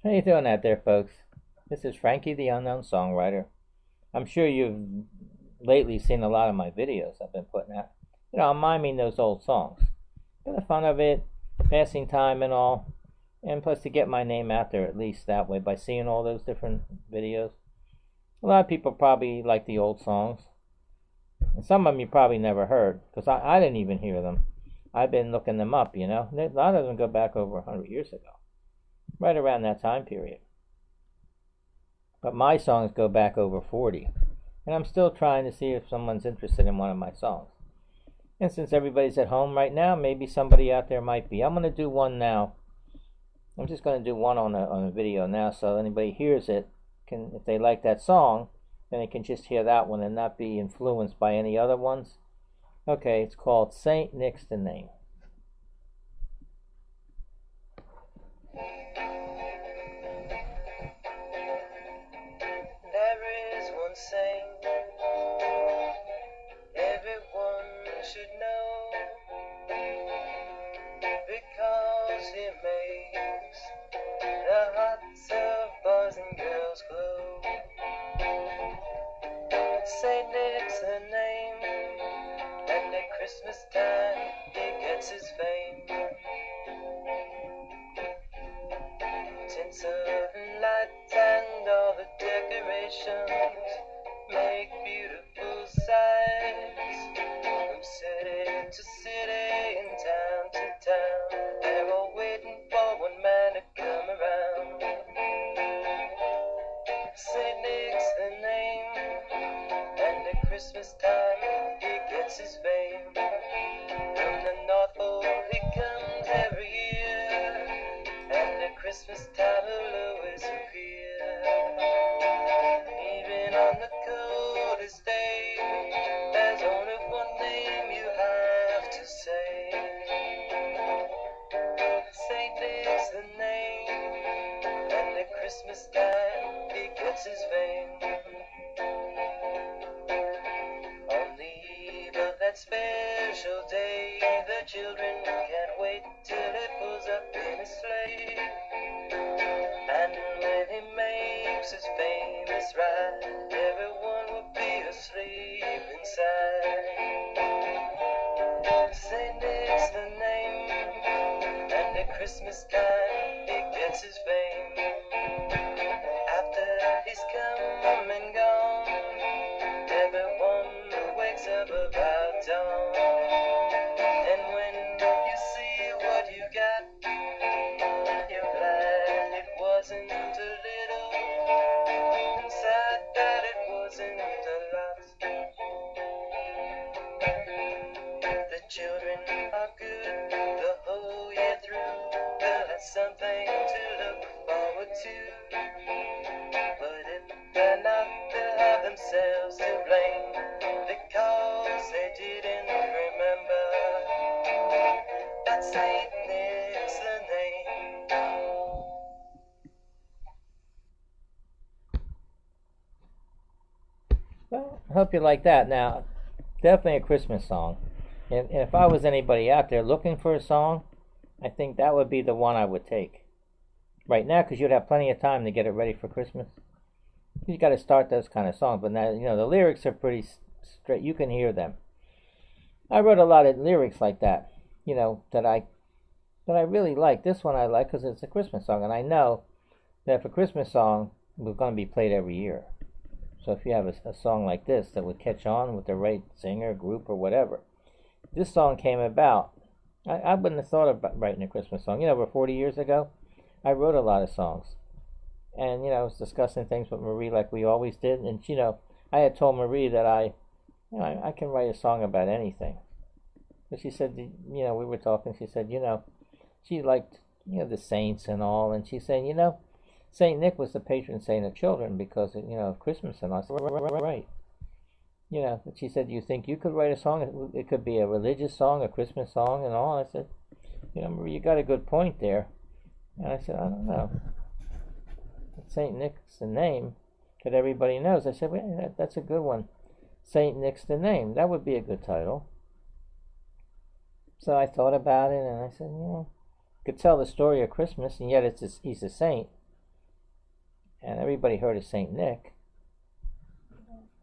How you doing out there, folks? This is Frankie, the unknown songwriter. I'm sure you've lately seen a lot of my videos I've been putting out. I'm miming those old songs. For the fun of it, passing time and all, and plus to get my name out there at least that way by seeing all those different videos. A lot of people probably like the old songs. And some of them you probably never heard, because I didn't even hear them. I've been looking them up, A lot of them go back over 100 years ago. Right around that time period. But my songs go back over 40. And I'm still trying to see if someone's interested in one of my songs. And since everybody's at home right now, maybe somebody out there might be. I'm going to do one now. I'm just going to do one on a video now, so anybody hears it, if they like that song, then they can just hear that one and not be influenced by any other ones. Okay, it's called Saint Nick's the Name. Saint everyone should know, because he makes the hearts of boys and girls glow. Saint Nick's the name, and at Christmas time he gets his fame. Tinsel and lights and all the decorations make beautiful sights. From city to city and town to town, they're all waiting for one man to come around. Saint Nick's the name, and at Christmas time he gets his fame. From the North Pole he comes every year, and at Christmas time he'll always appear. Even on the coldest day, there's only one name you have to say. Saint Nick's the name, and at Christmas time he gets his fame. On the eve of that special day, the children can't wait till he pulls up in his sleigh. And when he makes his famous ride, everyone will be asleep inside. Saint Nick's the name, and at Christmas time he gets his fame. After he's come and gone, everyone wakes up about dawn. And when you see what you got, you're glad it wasn't a little, and sad that it wasn't a lot. The children are good the whole year through. They'll have something to look forward to. But if they're not, they'll have themselves to blame, because they didn't remember that Saint Nick's the name. Well, I hope you like that. Now, definitely a Christmas song. And if I was anybody out there looking for a song, I think that would be the one I would take. Right now, because you'd have plenty of time to get it ready for Christmas. You got to start those kind of songs. But now, the lyrics are pretty straight. You can hear them. I wrote a lot of lyrics like that, that I really like. This one I like because it's a Christmas song. And I know that if a Christmas song was going to be played every year. So if you have a song like this that would catch on with the right singer, group, or whatever. This song came about. I wouldn't have thought about writing a Christmas song. Over 40 years ago, I wrote a lot of songs. And, I was discussing things with Marie like we always did. And, I had told Marie that I can write a song about anything. But she said, we were talking, she said, she liked, the saints and all. And she said, Saint Nick was the patron saint of children because, of Christmas and all. I said, right. But she said, do you think you could write a song? It could be a religious song, a Christmas song and all. I said, Marie, you got a good point there. And I said, I don't know. Saint Nick's the name that everybody knows. I said, well, that's a good one. Saint Nick's the name. That would be a good title. So I thought about it and I said, could tell the story of Christmas, and yet he's a saint. and everybody heard of Saint Nick.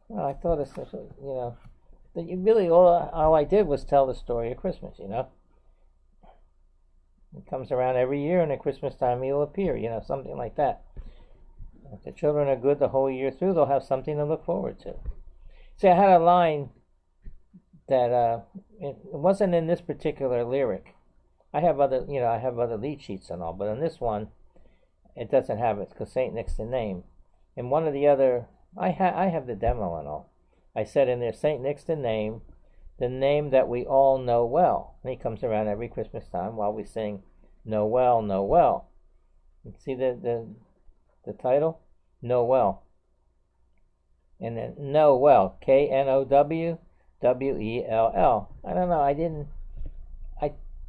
Well, I thought it's, that you really all I did was tell the story of Christmas. It comes around every year, and at Christmas time he'll appear. Something like that. If the children are good the whole year through, they'll have something to look forward to. See, I had a line that it wasn't in this particular lyric. I have other lead sheets and all, but in this one, it doesn't have it because Saint Nick's the name. In one of the other, I have the demo and all. I said in there, Saint Nick's the name that we all know well. And he comes around every Christmas time while we sing Know Well, Know Well. You see the title? Know Well. And then Know Well, KNOWWELL. I don't know, I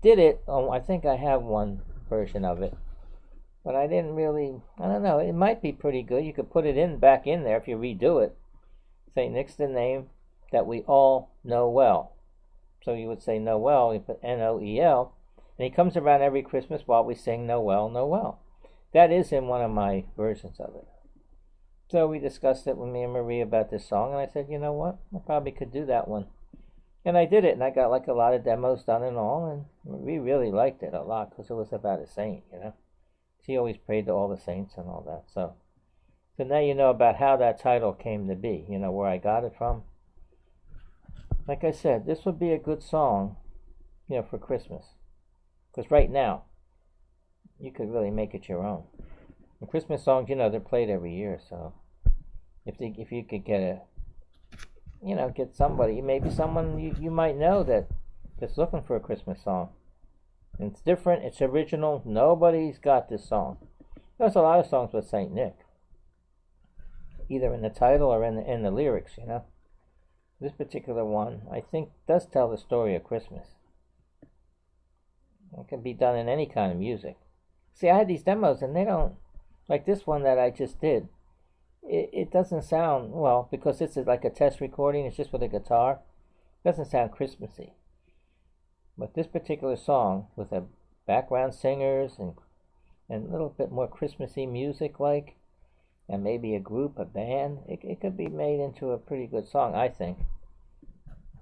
did it, I think I have one version of it. But I didn't really, I don't know, it might be pretty good. You could put it back in there if you redo it. Saint Nick's the name that we all know well. So you would say Noel, you put Noel, and he comes around every Christmas while we sing Noel, Noel. That is in one of my versions of it. So we discussed it with me and Marie about this song, and I said, you know what, I probably could do that one. And I did it, and I got like a lot of demos done and all, and Marie really liked it a lot because it was about a saint, She always prayed to all the saints and all that. So now you know about how that title came to be, where I got it from. Like I said, this would be a good song, for Christmas. Because right now, you could really make it your own. And Christmas songs, they're played every year, so if you could get get somebody, maybe someone you might know that's looking for a Christmas song. And it's different, it's original, nobody's got this song. There's a lot of songs with Saint Nick, either in the title or in the lyrics, This particular one, I think, does tell the story of Christmas. It can be done in any kind of music. See, I had these demos, and they don't, like this one that I just did, it doesn't sound, well, because it's like a test recording, it's just with a guitar, it doesn't sound Christmassy. But this particular song, with a background singers and a little bit more Christmassy music like, and maybe a group, a band, it could be made into a pretty good song, I think.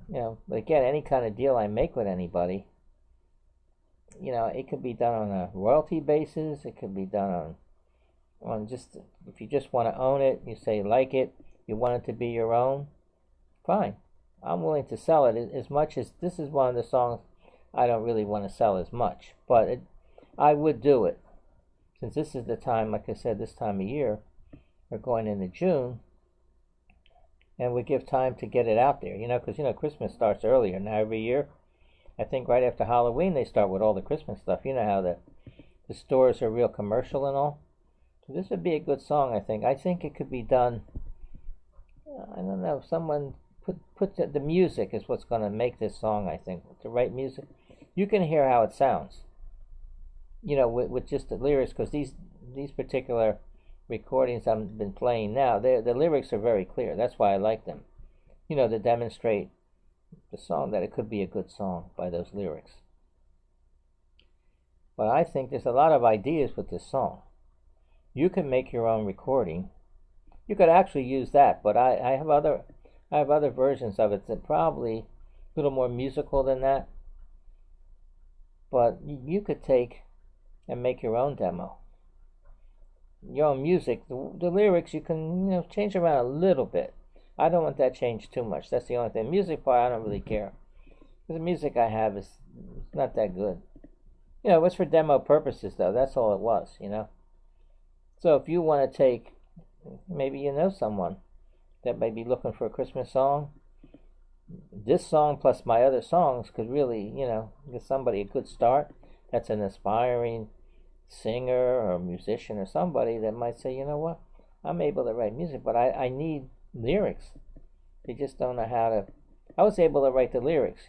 But again, any kind of deal I make with anybody, it could be done on a royalty basis, it could be done on just, if you just want to own it, you say like it, you want it to be your own, fine. I'm willing to sell it as much as, this is one of the songs I don't really want to sell as much, but I would do it. Since this is the time, like I said, this time of year, we're going into June, and we give time to get it out there, because, Christmas starts earlier now every year. I think right after Halloween they start with all the Christmas stuff. You know how the stores are real commercial and all. So this would be a good song, I think. I think it could be done, I don't know, someone put the music is what's going to make this song, I think. The right music. You can hear how it sounds, with just the lyrics, because these particular recordings I've been playing now, the lyrics are very clear. That's why I like them, to demonstrate the song, that it could be a good song by those lyrics. But I think there's a lot of ideas with this song. You can make your own recording. You could actually use that, but I have other versions of it that probably a little more musical than that. But you could take and make your own demo. Your own music, the lyrics you can change around a little bit. I don't want that changed too much. That's the only thing. Music part, I don't really care. The music I have is not that good. It was for demo purposes though. That's all it was, So if you want to take, maybe someone that may be looking for a Christmas song, this song plus my other songs could really, give somebody a good start. That's an aspiring singer or musician or somebody that might say, you know what, I'm able to write music, but I need lyrics. They just don't know how to. I was able to write the lyrics.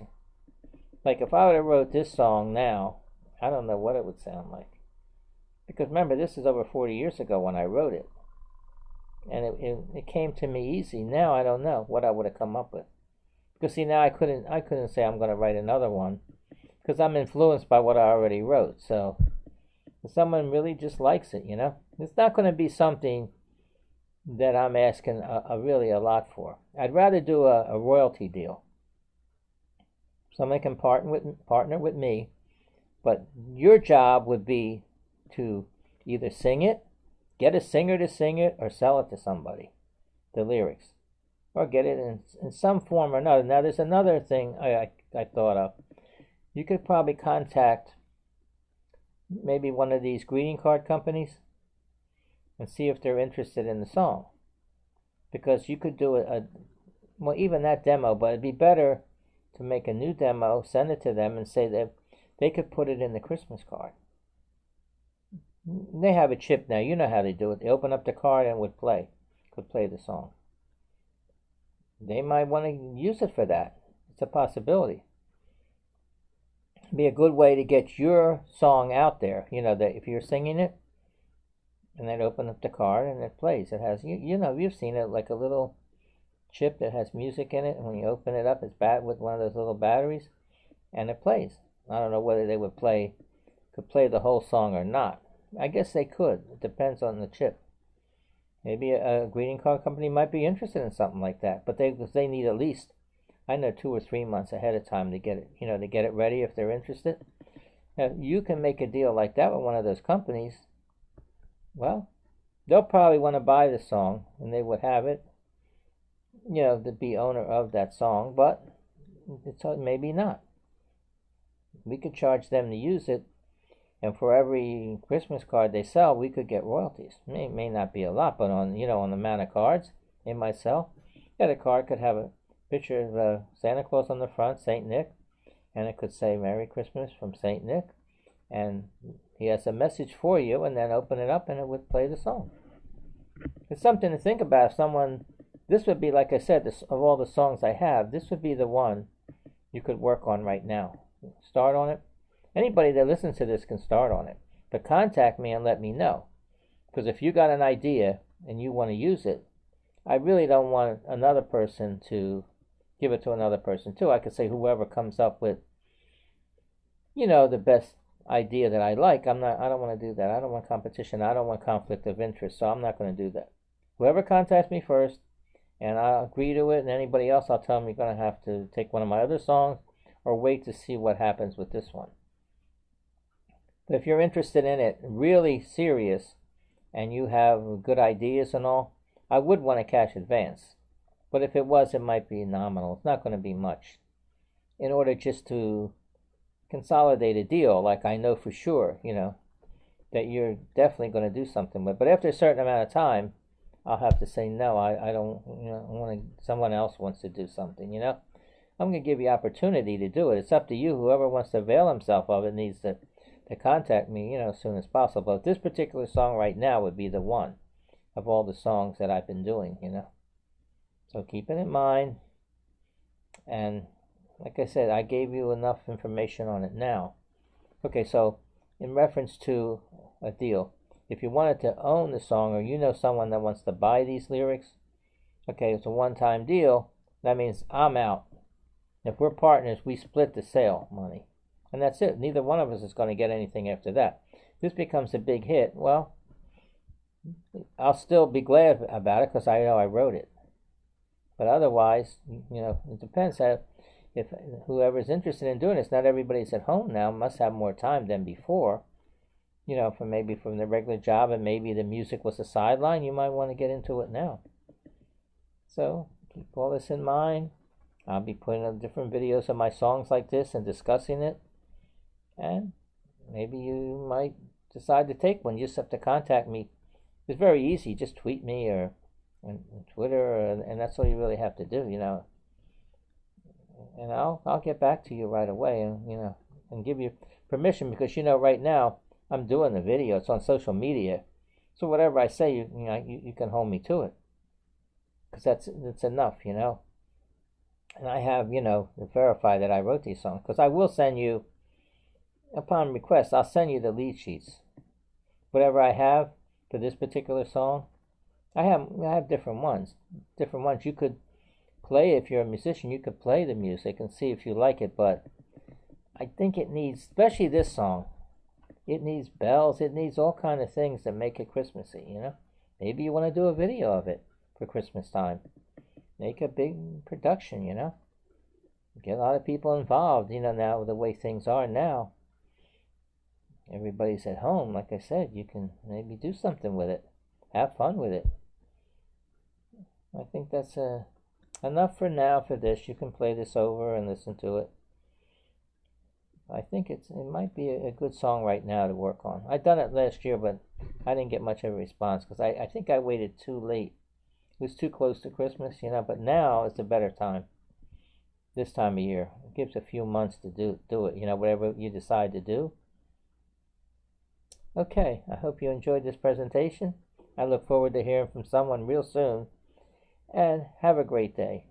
Like if I would have wrote this song now, I don't know what it would sound like. Because remember, this is over 40 years ago when I wrote it. And it came to me easy. Now I don't know what I would have come up with. Because see, now I couldn't say I'm going to write another one. Because I'm influenced by what I already wrote. So if someone really just likes it, it's not going to be something that I'm asking really a lot for. I'd rather do a royalty deal. Somebody can partner with me, but your job would be to either sing it, get a singer to sing it, or sell it to somebody, the lyrics, or get it in some form or another. Now, there's another thing I thought of. You could probably contact maybe one of these greeting card companies and see if they're interested in the song. Because you could do well, even that demo, but it'd be better to make a new demo, send it to them, and say that they could put it in the Christmas card. They have a chip now. You know how they do it. They open up the card and could play the song. They might want to use it for that. It's a possibility. It'd be a good way to get your song out there. That if you're singing it, and then open up the card and it plays. It has, you've seen it, like a little chip that has music in it, and when you open it up, it's with one of those little batteries, and it plays. I don't know whether they could play the whole song or not. I guess they could. It depends on the chip. Maybe a greeting card company might be interested in something like that, but they need at least, I know, 2 or 3 months ahead of time to get it, to get it ready if they're interested. Now, you can make a deal like that with one of those companies. Well, they'll probably want to buy the song, and they would have it, to be owner of that song, but it's maybe not. We could charge them to use it, and for every Christmas card they sell, we could get royalties. It may not be a lot, but on the amount of cards they might sell, the card could have a picture of Santa Claus on the front, Saint Nick, and it could say Merry Christmas from Saint Nick, and he has a message for you, and then open it up and it would play the song. It's something to think about. This would be, like I said, of all the songs I have, this would be the one you could work on right now. Start on it. Anybody that listens to this can start on it, but contact me and let me know. Because if you got an idea and you want to use it, I really don't want another person to give it to another person too. I could say whoever comes up with, the best idea that I like. I don't want to do that. I don't want competition. I don't want conflict of interest, so I'm not going to do that. Whoever contacts me first, and I'll agree to it, and anybody else, I'll tell them you're going to have to take one of my other songs or wait to see what happens with this one. But if you're interested in it, really serious, and you have good ideas and all, I would want a cash advance. But if it was, it might be nominal. It's not going to be much. In order just to consolidate a deal, like I know for sure, that you're definitely going to do something with. But after a certain amount of time, I'll have to say no. I don't. Someone else wants to do something. I'm going to give you opportunity to do it. It's up to you. Whoever wants to avail himself of it needs to contact me, as soon as possible. But this particular song right now would be the one of all the songs that I've been doing. So keep it in mind. And like I said, I gave you enough information on it now. Okay, so in reference to a deal, if you wanted to own the song, or someone that wants to buy these lyrics, okay, it's a one-time deal. That means I'm out. If we're partners, we split the sale money. And that's it. Neither one of us is going to get anything after that. If this becomes a big hit, well, I'll still be glad about it because I know I wrote it. But otherwise, it depends. If whoever's interested in doing this, not everybody's at home now, must have more time than before, from the regular job, and maybe the music was a sideline, you might want to get into it now. So keep all this in mind. I'll be putting up different videos of my songs like this and discussing it, and maybe you might decide to take one. You just have to contact me. It's very easy. Just tweet me or on Twitter, and that's all you really have to do, And I'll get back to you right away, and give you permission, because right now I'm doing the video. It's on social media, so whatever I say, you can hold me to it, because that's enough, And I have to verify that I wrote these songs, because I will send you, upon request, I'll send you the lead sheets, whatever I have for this particular song. I have different ones. You could play, if you're a musician, you could play the music and see if you like it, but I think it needs, especially this song, it needs bells, it needs all kind of things that make it Christmassy, Maybe you want to do a video of it for Christmas time. Make a big production, you know. Get a lot of people involved, you know, now the way things are now. Everybody's at home, like I said, you can maybe do something with it. Have fun with it. I think that's enough for now for this. You can play this over and listen to it. I think it might be a good song right now to work on. I done it last year, but I didn't get much of a response because I think I waited too late. It was too close to Christmas, you know, but now is a better time. This time of year. It gives a few months to do it, you know, whatever you decide to do. Okay, I hope you enjoyed this presentation. I look forward to hearing from someone real soon. And have a great day.